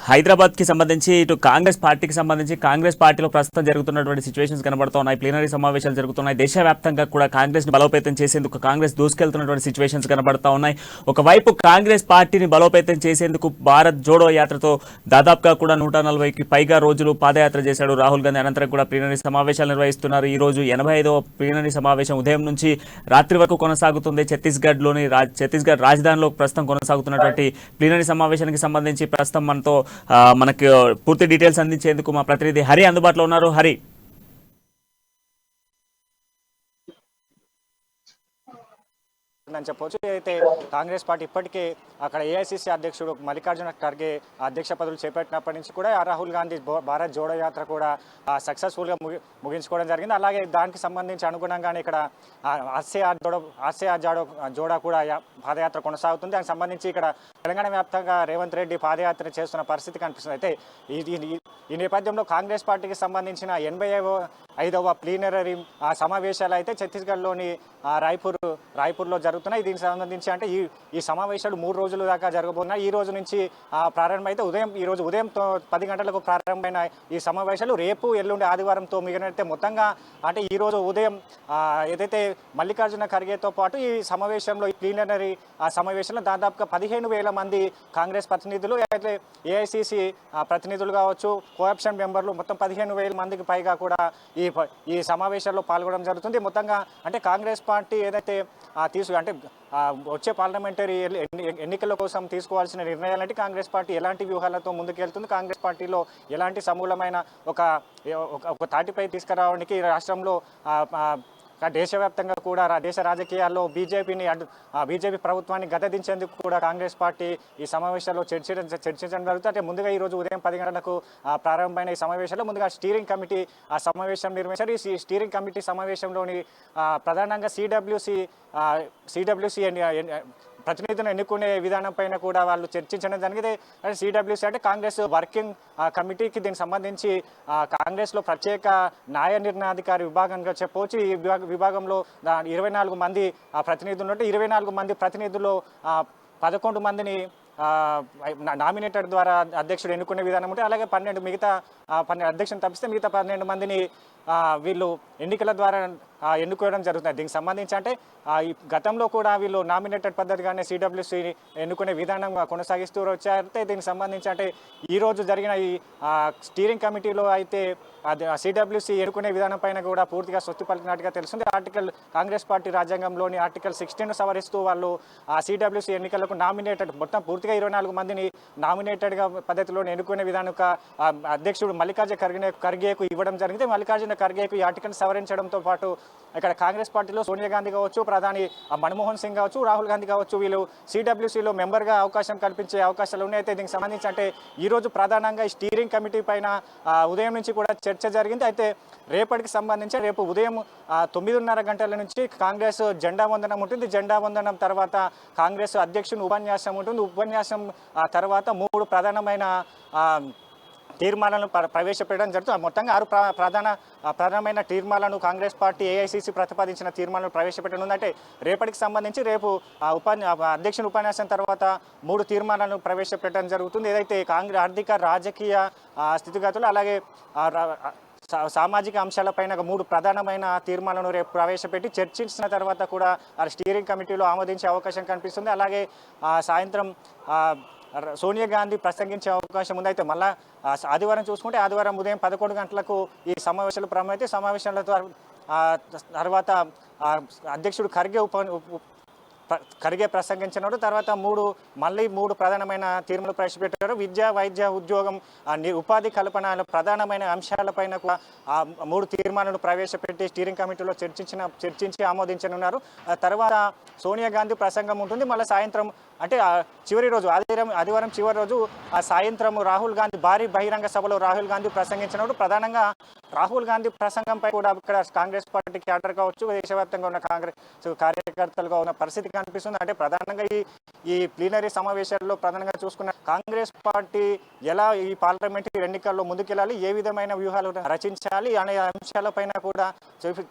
హైదరాబాద్కి సంబంధించి ఇటు కాంగ్రెస్ పార్టీకి సంబంధించి కాంగ్రెస్ పార్టీలో ప్రస్తుతం జరుగుతున్నటువంటి సిచ్యువేషన్స్ కనబడుతున్నాయి. ప్లీనరీ సమావేశాలు జరుగుతున్నాయి. దేశవ్యాప్తంగా కూడా కాంగ్రెస్ని బలోపేతం చేసేందుకు కాంగ్రెస్ దూసుకెళ్తున్నటువంటి సిచ్యువేషన్స్ కనబడతా ఉన్నాయి. ఒకవైపు కాంగ్రెస్ పార్టీని బలోపేతం చేసేందుకు భారత్ జోడో యాత్రతో దాదాపుగా కూడా 140కి పైగా రోజులు పాదయాత్ర చేశాడు రాహుల్ గాంధీ. అనంతరం కూడా ప్లీనరీ సమావేశాలు నిర్వహిస్తున్నారు. ఈ రోజు 85వ ప్లీనరీ సమావేశం ఉదయం నుంచి రాత్రి వరకు కొనసాగుతుంది. ఛత్తీస్గఢ్ రాజధానిలో ప్రస్తుతం కొనసాగుతున్నటువంటి ప్లీనరీ సమావేశానికి సంబంధించి ప్రస్తుతం మనకు పూర్తి డీటెయిల్స్ అందించేందుకు మా ప్రతినిధి హరి అందుబాటులో ఉన్నారు. హరి, అని చెప్పవచ్చు. అయితే కాంగ్రెస్ పార్టీ ఇప్పటికే అక్కడ ఏఐసిసి అధ్యక్షుడు మల్లికార్జున ఖర్గే అధ్యక్ష పదవులు చేపట్టినప్పటి నుంచి కూడా రాహుల్ గాంధీ భారత్ జోడో యాత్ర కూడా సక్సెస్ఫుల్గా ముగించుకోవడం జరిగింది. అలాగే దానికి సంబంధించి అనుగుణంగానే ఇక్కడ ఆస్సే జోడా కూడా పాదయాత్ర కొనసాగుతుంది. దానికి సంబంధించి ఇక్కడ తెలంగాణ వ్యాప్తంగా రేవంత్ రెడ్డి పాదయాత్ర చేస్తున్న పరిస్థితి కనిపిస్తుంది. అయితే ఈ నేపథ్యంలో కాంగ్రెస్ పార్టీకి సంబంధించిన 85వ ప్లీనరీ సమావేశాలు అయితే ఛత్తీస్గఢ్లోని రాయ్పూర్లో జరుగుతున్నాయి. దీనికి సంబంధించి అంటే ఈ సమావేశాలు 3 రోజుల దాకా జరగబోతున్నాయి. ఈ రోజు నుంచి ప్రారంభమైతే ఈ రోజు ఉదయం 10 గంటలకు ప్రారంభమైన ఈ సమావేశాలు రేపు ఎల్లుండి ఆదివారంతో మిగిలినట్టే. మొత్తంగా అంటే ఈ రోజు ఉదయం ఏదైతే మల్లికార్జున ఖర్గేతో పాటు ఈ సమావేశంలో ఈ ప్లీనరీ సమావేశంలో దాదాపుగా 15,000 మంది కాంగ్రెస్ ప్రతినిధులు, అయితే ఏఐసిసి ప్రతినిధులు కావచ్చు, కోఆప్షన్ మెంబర్లు మొత్తం 15,000 మందికి పైగా కూడా ఈ సమావేశాల్లో పాల్గొనడం జరుగుతుంది. మొత్తంగా అంటే కాంగ్రెస్ పార్టీ ఏదైతే అంటే వచ్చే పార్లమెంటరీ ఎన్నికల కోసం తీసుకోవాల్సిన నిర్ణయాలంటే కాంగ్రెస్ పార్టీ ఎలాంటి వ్యూహాలతో ముందుకెళ్తుంది, కాంగ్రెస్ పార్టీలో ఎలాంటి సమూలమైన ఒక తాటిపై తీసుకురావడానికి రాష్ట్రంలో దేశవ్యాప్తంగా కూడా దేశ రాజకీయాల్లో బీజేపీ ప్రభుత్వాన్ని గద్దెదించేందుకు కూడా కాంగ్రెస్ పార్టీ ఈ సమావేశాల్లో చర్చించడం జరుగుతుంది. అంటే ముందుగా ఈ రోజు ఉదయం 10 గంటలకు ప్రారంభమైన ఈ సమావేశంలో ముందుగా స్టీరింగ్ కమిటీ సమావేశం నిర్వహించారు. ఈ స్టీరింగ్ కమిటీ సమావేశంలోని ప్రధానంగా సిడబ్ల్యూసి ప్రతినిధులను ఎన్నుకునే విధానం పైన కూడా వాళ్ళు చర్చించడం జరిగింది. సిడబ్ల్యూసీ అంటే కాంగ్రెస్ వర్కింగ్ కమిటీకి దీనికి సంబంధించి కాంగ్రెస్లో ప్రత్యేక న్యాయ నిర్ణయాధికారి విభాగంగా చెప్పవచ్చు. ఈ విభాగంలో 24 మంది ప్రతినిధులు ఉంటే 24 మంది ప్రతినిధుల్లో 11 మందిని నామినేటెడ్ ద్వారా అధ్యక్షుడు ఎన్నుకునే విధానం ఉంటే, అలాగే 12 అధ్యక్షుని తప్పిస్తే మిగతా 12 మందిని వీళ్ళు ఎన్నికల ద్వారా ఎన్నుకోవడం జరుగుతుంది. దీనికి సంబంధించి అంటే ఈ గతంలో కూడా వీళ్ళు నామినేటెడ్ పద్ధతిగానే సిడబ్ల్యూసీ ఎన్నుకునే విధానం కొనసాగిస్తూ వచ్చారు. దీనికి సంబంధించి అంటే ఈరోజు జరిగిన ఈ స్టీరింగ్ కమిటీలో అయితే సిడబ్ల్యూసీ ఎన్నుకునే విధానం పైన కూడా పూర్తిగా స్వస్తి పలికినట్టుగా తెలుస్తుంది. కాంగ్రెస్ పార్టీ రాజ్యాంగంలోని ఆర్టికల్ 16 సవరిస్తూ వాళ్ళు సిడబ్ల్యూసీ ఎన్నికలకు మొత్తం పూర్తిగా 24 మందిని నామినేటెడ్గా పద్ధతిలో ఎన్నుకునే విధానం అధ్యక్షుడు మల్లికార్జున ఖర్గేకు ఇవ్వడం జరిగింది. మల్లికార్జున ఖర్గేకు ఈ ఆర్టికల్ సవరించడంతో పాటు ఇక్కడ కాంగ్రెస్ పార్టీలో సోనియా గాంధీ కావచ్చు, ప్రధాని మన్మోహన్ సింగ్ కావచ్చు, రాహుల్ గాంధీ కావచ్చు, వీళ్ళు సిడబ్ల్యూసీలో మెంబర్గా అవకాశం కల్పించే అవకాశాలు ఉన్నాయి. అయితే దీనికి సంబంధించి అంటే ఈరోజు ప్రధానంగా ఈ స్టీరింగ్ కమిటీ పైన ఉదయం నుంచి కూడా చర్చ జరిగింది. అయితే రేపటికి సంబంధించి రేపు ఉదయం 9:30 గంటల నుంచి కాంగ్రెస్ జెండా వందనం ఉంటుంది. జెండా వందనం తర్వాత కాంగ్రెస్ అధ్యక్షుని ఉపన్యాసం ఉంటుంది. ఉపన్యాసం తర్వాత 3 ప్రధానమైన తీర్మానాలను ప్రవేశపెట్టడం జరుగుతుంది. మొత్తంగా 6 ప్రధానమైన తీర్మానాలను కాంగ్రెస్ పార్టీ ఏఐసిసి ప్రతిపాదించిన తీర్మానాలను ప్రవేశపెట్టనుంది. అంటే రేపటికి సంబంధించి రేపు అధ్యక్షుని ఉపన్యాసం తర్వాత 3 తీర్మానాలను ప్రవేశపెట్టడం జరుగుతుంది. ఏదైతే కాంగ్రెస్ ఆర్థిక రాజకీయ స్థితిగతులు అలాగే సామాజిక అంశాలపైన 3 ప్రధానమైన తీర్మానాలను రేపు ప్రవేశపెట్టి చర్చించిన తర్వాత కూడా స్టీరింగ్ కమిటీలో ఆమోదించే అవకాశం కనిపిస్తుంది. అలాగే సాయంత్రం సోనియా గాంధీ ప్రసంగించే అవకాశం ఉంది. అయితే మళ్ళీ ఆదివారం చూసుకుంటే ఆదివారం ఉదయం 11 గంటలకు ఈ సమావేశాలు ప్రారంభమైతే సమావేశాల తర్వాత అధ్యక్షుడు ఖర్గే ప్రసంగించినారు. తర్వాత మళ్ళీ 3 ప్రధానమైన తీర్మానాలు ప్రవేశపెట్టారు. విద్య, వైద్య, ఉద్యోగం, ఉపాధి కల్పన ప్రధానమైన అంశాలపైన కూడా 3 తీర్మానాలను ప్రవేశపెట్టి స్టీరింగ్ కమిటీలో చర్చించి ఆమోదించనున్నారు. తర్వాత సోనియా గాంధీ ప్రసంగం ఉంటుంది. మళ్ళీ సాయంత్రం అంటే చివరి రోజు ఆదివారం చివరి రోజు సాయంత్రం రాహుల్ గాంధీ భారీ బహిరంగ సభలో రాహుల్ గాంధీ ప్రసంగించినప్పుడు ప్రధానంగా రాహుల్ గాంధీ ప్రసంగంపై కూడా ఇక్కడ కాంగ్రెస్ పార్టీ క్యాడర్ కావచ్చు, దేశవ్యాప్తంగా ఉన్న కాంగ్రెస్ కార్యకర్తలుగా ఉన్న పరిస్థితి కనిపిస్తుంది. అంటే ప్రధానంగా ఈ ప్లీనరీ సమావేశాల్లో ప్రధానంగా చూసుకున్న కాంగ్రెస్ పార్టీ ఎలా ఈ పార్లమెంటరీ ఎన్నికల్లో ముందుకెళ్ళాలి, ఏ విధమైన వ్యూహాలు రచించాలి అనే అంశాలపైన కూడా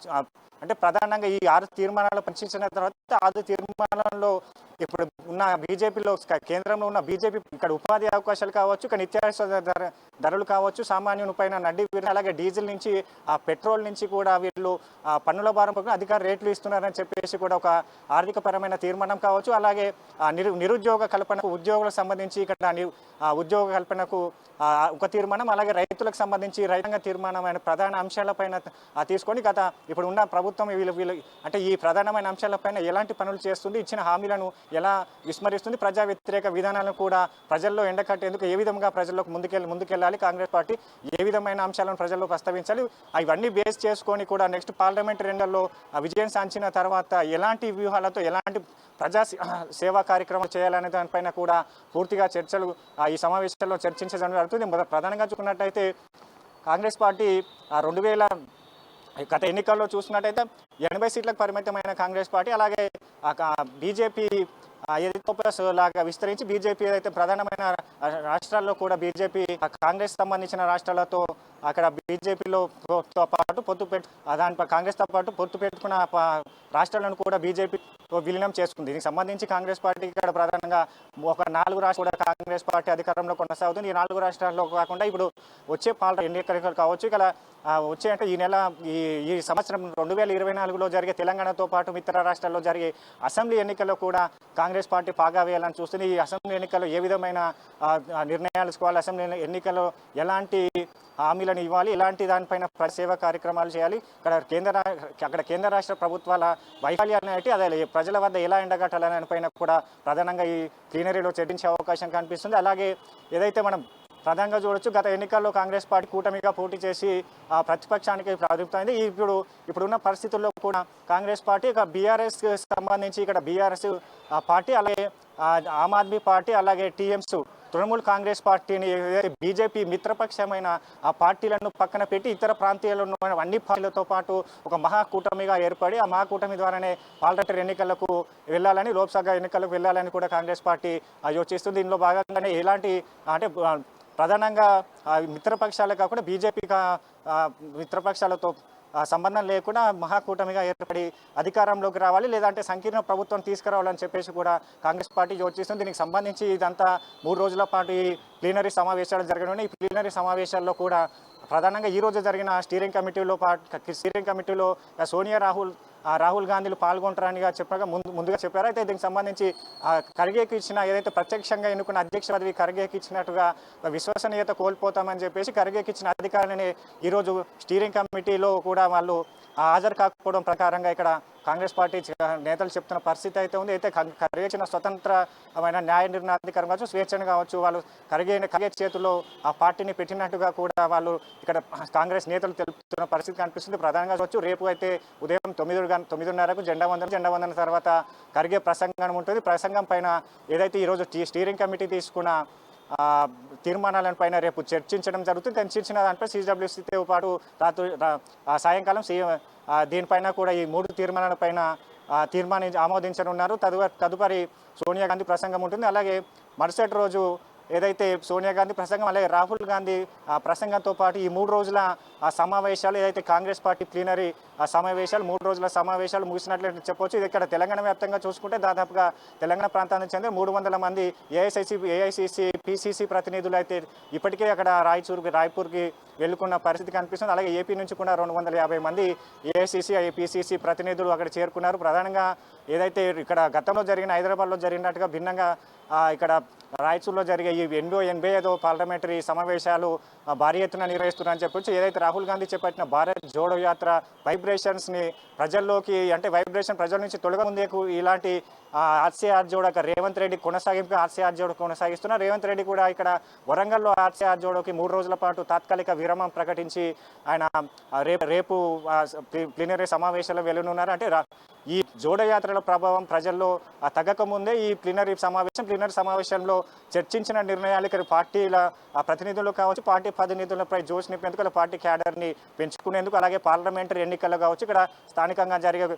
అంటే ప్రధానంగా ఈ 6 తీర్మానాలు పంచించిన తర్వాత 6 తీర్మానాల్లో ఇప్పుడు ఉన్న బీజేపీలో కేంద్రంలో ఉన్న బీజేపీ ఇక్కడ ఉపాధి అవకాశాలు కావచ్చు, ఇక్కడ నిత్యావసర ధరలు కావచ్చు, సామాన్యుని పైన నడ్డి అలాగే డీజిల్ నుంచి పెట్రోల్ నుంచి కూడా వీళ్ళు పన్నుల భారం పక్కన అధిక రేట్లు ఇస్తున్నారని చెప్పేసి కూడా ఒక ఆర్థికపరమైన తీర్మానం కావచ్చు. అలాగే నిరుద్యోగ కల్పనకు ఉద్యోగులకు సంబంధించి ఇక్కడ ఉద్యోగ కల్పనకు ఒక తీర్మానం, అలాగే రైతులకు సంబంధించి రైతాంగ తీర్మానమైన ప్రధాన అంశాలపైన తీసుకొని ఇప్పుడు ఉన్న ప్రభుత్వం వీళ్ళు అంటే ఈ ప్రధానమైన అంశాలపైన ఎలాంటి పనులు చేస్తుంది, ఇచ్చిన హామీలను ఎలా విస్మరిస్తుంది, ప్రజా వ్యతిరేక విధానాలను కూడా ప్రజల్లో ఎండకట్టేందుకు ఏ విధంగా ప్రజల్లోకి ముందుకెళ్ళాలి, కాంగ్రెస్ పార్టీ ఏ విధమైన అంశాలను ప్రజల్లో ప్రస్తావించాలి, ఇవన్నీ బేస్ చేసుకొని కూడా నెక్స్ట్ పార్లమెంటరీ ఎన్నికల్లో విజయం సాధించిన తర్వాత ఎలాంటి వ్యూహాలతో ఎలాంటి ప్రజా సేవా కార్యక్రమాలు చేయాలనే దానిపైన కూడా పూర్తిగా చర్చలు ఈ సమావేశాల్లో చర్చించడం జరుగుతుంది. ప్రధానంగా చూసుకున్నట్టయితే కాంగ్రెస్ పార్టీ 2000 గత ఎన్నికల్లో చూసుకున్నట్టయితే 80 సీట్లకు పరిమితమైన కాంగ్రెస్ పార్టీ, అలాగే బీజేపీ ఏదైతే లాగా విస్తరించి బీజేపీ ఏదైతే ప్రధానమైన రాష్ట్రాల్లో కూడా బీజేపీ కాంగ్రెస్ సంబంధించిన రాష్ట్రాలతో అక్కడ బీజేపీలో పాటు దానిపై కాంగ్రెస్తో పాటు పొత్తు పెట్టుకున్న రాష్ట్రాలను కూడా బీజేపీ విలీనం చేసుకుంది. దీనికి సంబంధించి కాంగ్రెస్ పార్టీ ఇక్కడ ప్రధానంగా ఒక 4 రాష్ట్రాలు కూడా కాంగ్రెస్ పార్టీ అధికారంలో కొనసాగుతుంది. ఈ 4 రాష్ట్రాల్లో కాకుండా ఇప్పుడు వచ్చే ఎన్నికలు కావచ్చు, ఇక్కడ వచ్చే అంటే ఈ నెల ఈ సంవత్సరం 2024లో జరిగే తెలంగాణతో పాటు ఇతర రాష్ట్రాల్లో జరిగే అసెంబ్లీ ఎన్నికల్లో కూడా కాంగ్రెస్ పార్టీ పాగా వేయాలని చూస్తుంది. ఈ అసెంబ్లీ ఎన్నికల్లో ఏ విధమైన నిర్ణయాలు తీసుకోవాలి, అసెంబ్లీ ఎన్నికల్లో ఎలాంటి హామీలను ఇవ్వాలి, ఇలాంటి దానిపైన సేవా కార్యక్రమాలు చేయాలి, అక్కడ కేంద్ర రాష్ట్ర ప్రభుత్వాల వైఫల్యాన్ని అయితే అదే ప్రజల వద్ద ఎలా ఎండగట్టాలనే దానిపైన కూడా ప్రధానంగా ఈ ప్లీనరీలో చర్చించే అవకాశం కనిపిస్తుంది. అలాగే ఏదైతే మనం ప్రధానంగా చూడొచ్చు, గత ఎన్నికల్లో కాంగ్రెస్ పార్టీ కూటమిగా పోటీ చేసి ప్రతిపక్షానికి ప్రారంభమైంది. ఇప్పుడున్న పరిస్థితుల్లో కూడా కాంగ్రెస్ పార్టీ బీఆర్ఎస్ సంబంధించి ఇక్కడ బీఆర్ఎస్ పార్టీ, అలాగే ఆమ్ ఆద్మీ పార్టీ, అలాగే టీఎంస్ తృణమూల్ కాంగ్రెస్ పార్టీని బీజేపీ మిత్రపక్షమైన ఆ పార్టీలను పక్కన పెట్టి ఇతర ప్రాంతాల్లో ఉన్న అన్ని పార్టీలతో పాటు ఒక మహాకూటమిగా ఏర్పడి ఆ మహాకూటమి ద్వారానే పార్లమెంటరీ ఎన్నికలకు వెళ్ళాలని, లోక్సభ ఎన్నికలకు వెళ్ళాలని కూడా కాంగ్రెస్ పార్టీ యోచిస్తుంది. దీనిలో భాగంగానే ఎలాంటి అంటే ప్రధానంగా మిత్రపక్షాలే కాకుండా బీజేపీ మిత్రపక్షాలతో సంబంధం లేకుండా మహాకూటమిగా ఏర్పడి అధికారంలోకి రావాలి, లేదంటే సంకీర్ణ ప్రభుత్వం తీసుకురావాలని చెప్పేసి కూడా కాంగ్రెస్ పార్టీ యోచిస్తుంది. దీనికి సంబంధించి ఇదంతా 3 రోజుల పాటు ఈ ప్లీనరీ సమావేశాలు జరగనున్నాయి. ఈ ప్లీనరీ సమావేశాల్లో కూడా ప్రధానంగా ఈరోజు జరిగిన స్టీరింగ్ కమిటీలో సోనియా రాహుల్ గాంధీలు పాల్గొంటారని ముందుగా చెప్పారు. అయితే దీనికి సంబంధించి ఖర్గేకి ఇచ్చిన ఏదైతే ప్రత్యక్షంగా ఎన్నుకున్న అధ్యక్ష పదవి ఖర్గేకి ఇచ్చినట్టుగా విశ్వసనీయత కోల్పోతామని చెప్పేసి ఖర్గేకి ఇచ్చిన అధికారాన్ని ఈరోజు స్టీరింగ్ కమిటీలో కూడా వాళ్ళు హాజరు కాకపోవడం ప్రకారంగా ఇక్కడ కాంగ్రెస్ పార్టీ నేతలు చెప్తున్న పరిస్థితి అయితే ఉంది. అయితే ఖర్గే ఇచ్చిన స్వతంత్రమైన న్యాయ నిర్ణయాధికారం కావచ్చు, స్వేచ్ఛను కావచ్చు, వాళ్ళు ఖర్గే చేతుల్లో ఆ పార్టీని పెట్టినట్టుగా కూడా వాళ్ళు ఇక్కడ కాంగ్రెస్ నేతలు తెలుపుతున్న పరిస్థితి కనిపిస్తుంది. ప్రధానంగా చూడొచ్చు, రేపు అయితే ఉదయం 9:30కు జెండా వందన తర్వాత ఖర్గే ప్రసంగం ఉంటుంది. ప్రసంగం పైన ఏదైతే ఈరోజు స్టీరింగ్ కమిటీ తీసుకున్న తీర్మానాలను పైన రేపు చర్చించడం జరుగుతుంది. చర్చించిన దాంట్లో సిడబ్ల్యూసీతో పాటు సాయంకాలం దీనిపైన కూడా ఈ 3 తీర్మానాలపైన ఆమోదించనున్నారు. తదుపరి సోనియా గాంధీ ప్రసంగం ఉంటుంది. అలాగే మరుసటి రోజు ఏదైతే సోనియా గాంధీ ప్రసంగం, అలాగే రాహుల్ గాంధీ ప్రసంగంతో పాటు ఈ 3 రోజుల సమావేశాలు ఏదైతే కాంగ్రెస్ పార్టీ ప్లీనరీ సమావేశాలు 3 రోజుల సమావేశాలు ముగిసినట్లయితే చెప్పవచ్చు. ఇది ఇక్కడ తెలంగాణ వ్యాప్తంగా చూసుకుంటే దాదాపుగా తెలంగాణ ప్రాంతానికి చెందిన 300 మంది ఏఐసిసి పిసిసి ప్రతినిధులు అయితే ఇప్పటికే అక్కడ రాయ్పూర్కి వెళ్ళుకున్న పరిస్థితి కనిపిస్తుంది. అలాగే ఏపీ నుంచి కూడా 250 మంది ఏఐసిసి పిసిసి ప్రతినిధులు అక్కడ చేరుకున్నారు. ప్రధానంగా ఏదైతే ఇక్కడ గతంలో హైదరాబాద్లో జరిగినట్టుగా భిన్నంగా ఇక్కడ రాయచూరులో జరిగే ఈ 85వ పార్లమెంటరీ సమావేశాలు భారీ ఎత్తున నిర్వహిస్తున్నారని చెప్పొచ్చు. ఏదైతే రాహుల్ గాంధీ చేపట్టిన భారత్ జోడో యాత్ర వైబ్రేషన్స్ని ప్రజల్లోకి అంటే వైబ్రేషన్ ప్రజల నుంచి తొలగముందేకు ఇలాంటి ఆర్సీఆర్ జోడో రేవంత్ రెడ్డి కొనసాగింపుగా ఆర్సీఆర్ జోడో కొనసాగిస్తున్నారు. రేవంత్ రెడ్డి కూడా ఇక్కడ వరంగల్లో ఆర్సీఆర్ జోడోకి 3 రోజుల పాటు తాత్కాలిక విరామం ప్రకటించి ఆయన రేపు ప్లీనరీ సమావేశాలు వెళ్ళనున్నారు. అంటే ఈ జోడయాత్రల ప్రభావం ప్రజల్లో తగ్గక ముందే ఈ ప్లీనరీ సమావేశంలో చర్చించిన నిర్ణయాలు ఇక్కడ పార్టీల ప్రతినిధులు కావచ్చు, పార్టీ ప్రతినిధులపై జోష్ నింపేందుకు పార్టీ క్యాడర్ని పెంచుకునేందుకు, అలాగే పార్లమెంటరీ ఎన్నికలు కావచ్చు, ఇక్కడ స్థానికంగా జరిగే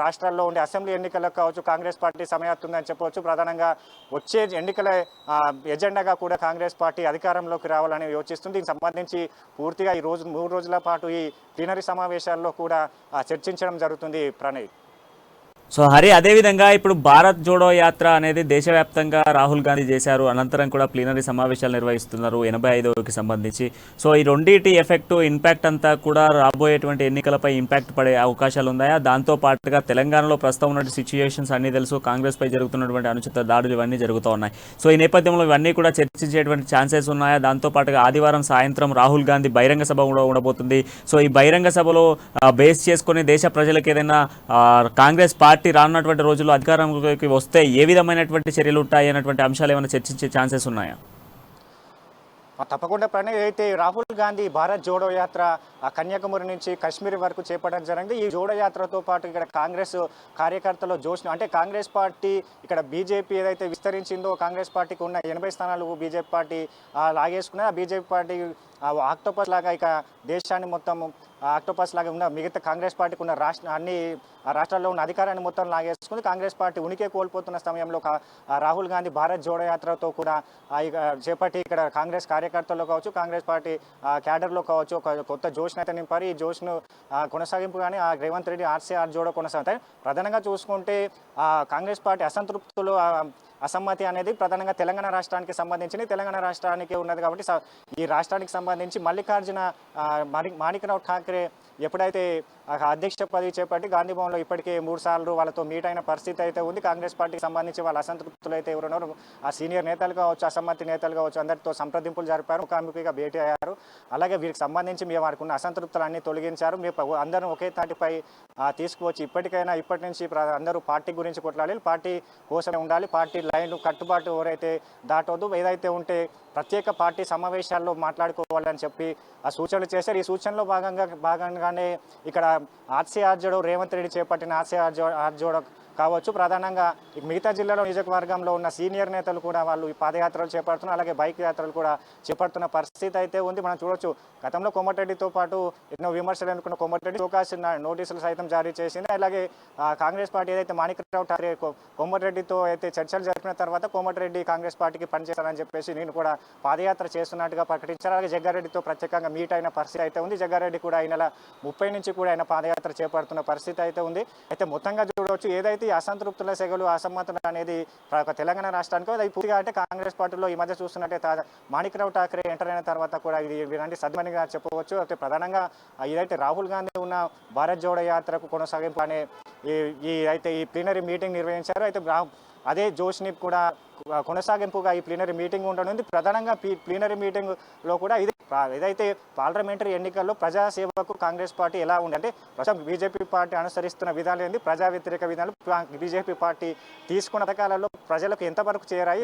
రాష్ట్రాల్లో ఉండే అసెంబ్లీ ఎన్నికలకు కావచ్చు కాంగ్రెస్ పార్టీ సమయాత్తుందని చెప్పవచ్చు. ప్రధానంగా వచ్చే ఎన్నికల ఎజెండాగా కూడా కాంగ్రెస్ పార్టీ అధికారంలోకి రావాలని యోచిస్తుంది. దీనికి సంబంధించి పూర్తిగా ఈ రోజు 3 రోజుల పాటు ఈ ప్లీనరీ సమావేశాల్లో కూడా చర్చించడం జరుగుతుంది. ప్రణయ్. సో హరి, అదేవిధంగా ఇప్పుడు భారత్ జోడో యాత్ర అనేది దేశవ్యాప్తంగా రాహుల్ గాంధీ చేశారు, అనంతరం కూడా ప్లీనరీ సమావేశాలు నిర్వహిస్తున్నారు 85కి సంబంధించి. సో ఈ రెండింటి ఎఫెక్ట్ ఇంపాక్ట్ అంతా కూడా రాబోయేటువంటి ఎన్నికలపై ఇంపాక్ట్ పడే అవకాశాలు ఉన్నాయా? దాంతో పాటుగా తెలంగాణలో ప్రస్తుతం ఉన్న సిచ్యుయేషన్స్ అన్నీ తెలుసు, కాంగ్రెస్పై జరుగుతున్నటువంటి అనుచిత దాడులు ఇవన్నీ జరుగుతూ ఉన్నాయి. సో ఈ నేపథ్యంలో ఇవన్నీ కూడా చర్చించేటువంటి ఛాన్సెస్ ఉన్నాయా? దాంతో పాటుగా ఆదివారం సాయంత్రం రాహుల్ గాంధీ బహిరంగ సభ కూడా ఉండబోతుంది. సో ఈ బహిరంగ సభలో బేస్ చేసుకుని దేశ ప్రజలకు ఏదైనా కాంగ్రెస్ పార్టీ రానున్నటువంటి రోజుల్లో అధికారంలోకి వస్తే ఏ విధమైనటువంటి చర్యలు ఉంటాయి అన్నటువంటి అంశాలు ఏమైనా చర్చించే ఛాన్సెస్ ఉన్నాయా? తప్పకుండా ప్రణయ్. అయితే రాహుల్ గాంధీ భారత్ జోడో యాత్ర కన్యాకుమారి నుంచి కాశ్మీర్ వరకు చేపట్టడం జరిగింది. ఈ జోడో యాత్రతో పాటు ఇక్కడ కాంగ్రెస్ కార్యకర్తలు జోష్ను, అంటే కాంగ్రెస్ పార్టీ ఇక్కడ బీజేపీ ఏదైతే విస్తరించిందో కాంగ్రెస్ పార్టీకి ఉన్న 80 స్థానాలు బీజేపీ పార్టీ లాగేసుకున్నది. ఆ బీజేపీ పార్టీ ఆక్టోపస్ లాగా ఇక దేశాన్ని మొత్తం ఆక్టోపస్ లాగా ఉన్న మిగతా కాంగ్రెస్ పార్టీకి ఉన్న అన్ని రాష్ట్రాల్లో ఉన్న అధికారాన్ని మొత్తం లాగేసుకుంది. కాంగ్రెస్ పార్టీ ఉనికి కోల్పోతున్న సమయంలో రాహుల్ గాంధీ భారత్ జోడో యాత్రతో కూడా చేపట్టి ఇక్కడ కాంగ్రెస్ కార్యకర్తల్లో కావచ్చు, కాంగ్రెస్ పార్టీ క్యాడర్లో కావచ్చు ఒక కొత్త జోష్ను అయితే నింపారు. ఈ జోష్ను కొనసాగింపుగానే రేవంత్ రెడ్డి ఆర్సీఆర్ జోడో కొనసాగుతాయి. ప్రధానంగా చూసుకుంటే కాంగ్రెస్ పార్టీ అసంతృప్తులు అసమ్మతి అనేది ప్రధానంగా తెలంగాణ రాష్ట్రానికి సంబంధించింది. తెలంగాణ రాష్ట్రానికి ఉన్నది కాబట్టి ఈ రాష్ట్రానికి సంబంధించి మల్లికార్జున మాణిక్రావు ఠాక్రే ఎప్పుడైతే అధ్యక్ష పదవి చేపట్టి గాంధీ భవన్లో ఇప్పటికే 3 సార్లు వాళ్ళతో మీట్ అయిన పరిస్థితి అయితే ఉంది. కాంగ్రెస్ పార్టీకి సంబంధించి వాళ్ళ అసంతృప్తులు అయితే ఎవరున్నారో ఆ సీనియర్ నేతలు కావచ్చు, అసమ్మతి నేతలు కావచ్చు, అందరితో సంప్రదింపులు జరిపారు, ముఖాముఖిగా భేటీ అయ్యారు. అలాగే వీరికి సంబంధించి మేము వారికి ఉన్న అసంతృప్తులన్నీ తొలగించారు. మేము అందరం ఒకే తాటిపై తీసుకువచ్చి ఇప్పటి నుంచి అందరూ పార్టీ గురించి కొట్లాడాలి, పార్టీ కోసమే ఉండాలి, పార్టీ లైన్ కట్టుబాటు ఎవరైతే దాటవద్దు, ఏదైతే ఉంటే ప్రత్యేక పార్టీ సమావేశాల్లో మాట్లాడుకోవాలని చెప్పి సూచనలు చేశారు. ఈ సూచనలో భాగంగానే ఇక్కడ ఆర్సీఆర్ జోడో రేవంత్ రెడ్డి చేపట్టిన ఆర్సీఆర్ జోడో కావచ్చు, ప్రధానంగా మిగతా జిల్లాలో నియోజకవర్గంలో ఉన్న సీనియర్ నేతలు కూడా వాళ్ళు ఈ పాదయాత్రలు చేపడుతున్నారు, అలాగే బైక్ యాత్రలు కూడా చేపడుతున్న పరిస్థితి అయితే ఉంది. మనం చూడొచ్చు, గతంలో కోమటిరెడ్డితో పాటు ఎన్నో విమర్శలు అనుకున్న కోమటిరెడ్డి అవకాశం నోటీసులు సైతం జారీ చేసింది. అలాగే కాంగ్రెస్ పార్టీ ఏదైతే మాణిక్రావు ఠాక్రే కోమటిరెడ్డితో అయితే చర్చలు జరిపిన తర్వాత కోమటిరెడ్డి కాంగ్రెస్ పార్టీకి పనిచేస్తారని చెప్పేసి నేను కూడా పాదయాత్ర చేస్తున్నట్టుగా ప్రకటించారు. అలాగే జగ్గారెడ్డితో ప్రత్యేకంగా మీట్ అయిన పరిస్థితి అయితే ఉంది. జగ్గారెడ్డి కూడా ఈ నెల 30 నుంచి కూడా ఆయన పాదయాత్ర చేపడుతున్న పరిస్థితి అయితే ఉంది. అయితే మొత్తంగా చూడవచ్చు, ఏదైతే అసంతృప్తుల సెగలు అసమ్మతులు అనేది తెలంగాణ రాష్ట్రానికి అది పూర్తిగా అంటే కాంగ్రెస్ పార్టీలో ఈ మధ్య చూస్తున్నట్టే మాణిక్రావు ఠాక్రే ఎంటర్ అయిన తర్వాత కూడా ఇది ఇలాంటి సద్మనిగా చెప్పవచ్చు. అయితే ప్రధానంగా ఇదైతే రాహుల్ గాంధీ ఉన్న భారత్ జోడో యాత్రకు కొనసాగింపు అనే ఈ ప్లీనరీ మీటింగ్ నిర్వహించారు. అయితే అదే జోష్ని కూడా కొనసాగింపుగా ఈ ప్లీనరీ మీటింగ్ ఉండనుంది. ప్రధానంగా ప్లీనరీ మీటింగ్లో కూడా ఏదైతే పార్లమెంటరీ ఎన్నికల్లో ప్రజాసేవకు కాంగ్రెస్ పార్టీ ఎలా ఉంది అంటే ప్రస్తుతం బీజేపీ పార్టీ అనుసరిస్తున్న విధానాలు ఏంది, ప్రజా వ్యతిరేక విధానాలు బీజేపీ పార్టీ తీసుకున్న పథకాలలో ప్రజలకు ఎంతవరకు చేరాయి,